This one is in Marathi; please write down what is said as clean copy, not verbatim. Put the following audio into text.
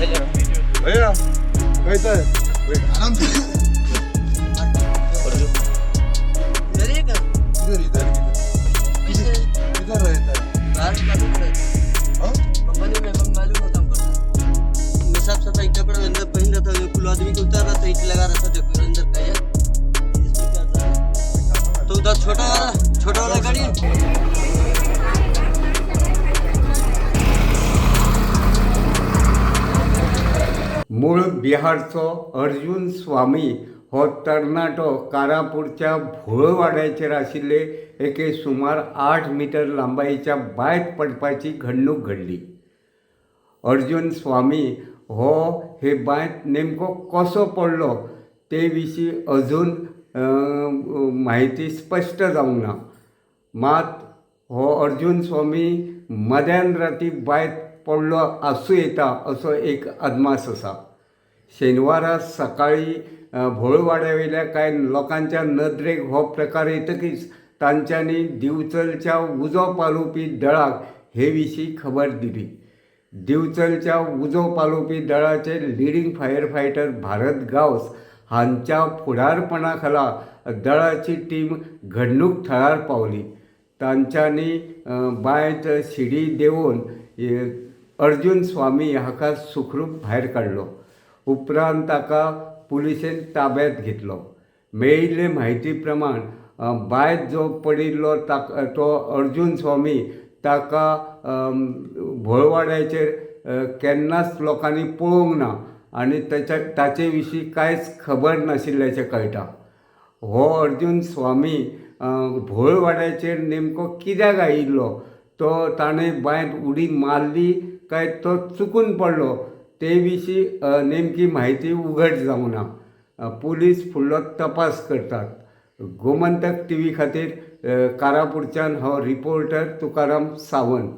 भैया कैसा है? आराम से इधर ही कर इधर इधर पैसे इधर रहता है। बाहर मालूम रहता हाँ? कंपनी में हम मालूम होता हमको मैं साफ सफाई कपड़ा अंदर पहन रहा था कुल आदमी को उतार रहा था ईट लगा रहा था जो अंदर का है तो उधर छोटा वाला गाड़ी मूळ बिहारचो अर्जुन स्वामी हो तरणाटो कारापूरच्या भोळवाड्याचेर आशिल्ले एके सुमार 8 मीटर लांबायेच्या बांयत पडपाची घडणूक घडली. अर्जुन स्वामी हो हे बांयत नेमको कसो पडलो ते विशीं अजून माहिती स्पश्ट जावंक ना. मात हो अर्जुन स्वामी मध्यान राती बांयत पडलो आसूं येता असो एक अदमास आसा. शेनवारा सकाळी भोळवाड्यावयल्या कांय लोकांच्या नदरेक हो प्रकार येतकीच तांच्यांनी दिवचलच्या उजो पालोवपी दळाक हे विशीं खबर दिली. दिवचलच्या उजो पालोवपी दळाचे leading fire fighter Bharat Gawas हांच्या फुडारपणा खाला दळाची टीम घडणूक थळार पावली. तांच्यांनी बांयत शिडी देंवन अर्जुन स्वामी हाका सुखरूप भायर काडलो. उपरांत ताका पुलिशेन ताब्यांत घेतलो. मेळिल्ले म्हायती प्रमाण बांयत जो पडिल्लो तो अर्जुन स्वामी ताका भोळवाड्याचेर केन्नाच लोकांनी पळोवंक ना आनी ताचे विशीं कांयच खबर नाशिल्ल्याचें कळटा. हो अर्जुन स्वामी भोळवाड्याचेर नेमको कित्याक आयिल्लो तो ताणें बांयत उडी मारली काय तो चुकून पडलो ते विशीं नेमकी म्हायती उघड जावंक ना. पुलीस फुडलो तपास करतात. गोमंतक TV खातीर कारापूरच्यान हो रिपोर्टर तुकाराम सावंत.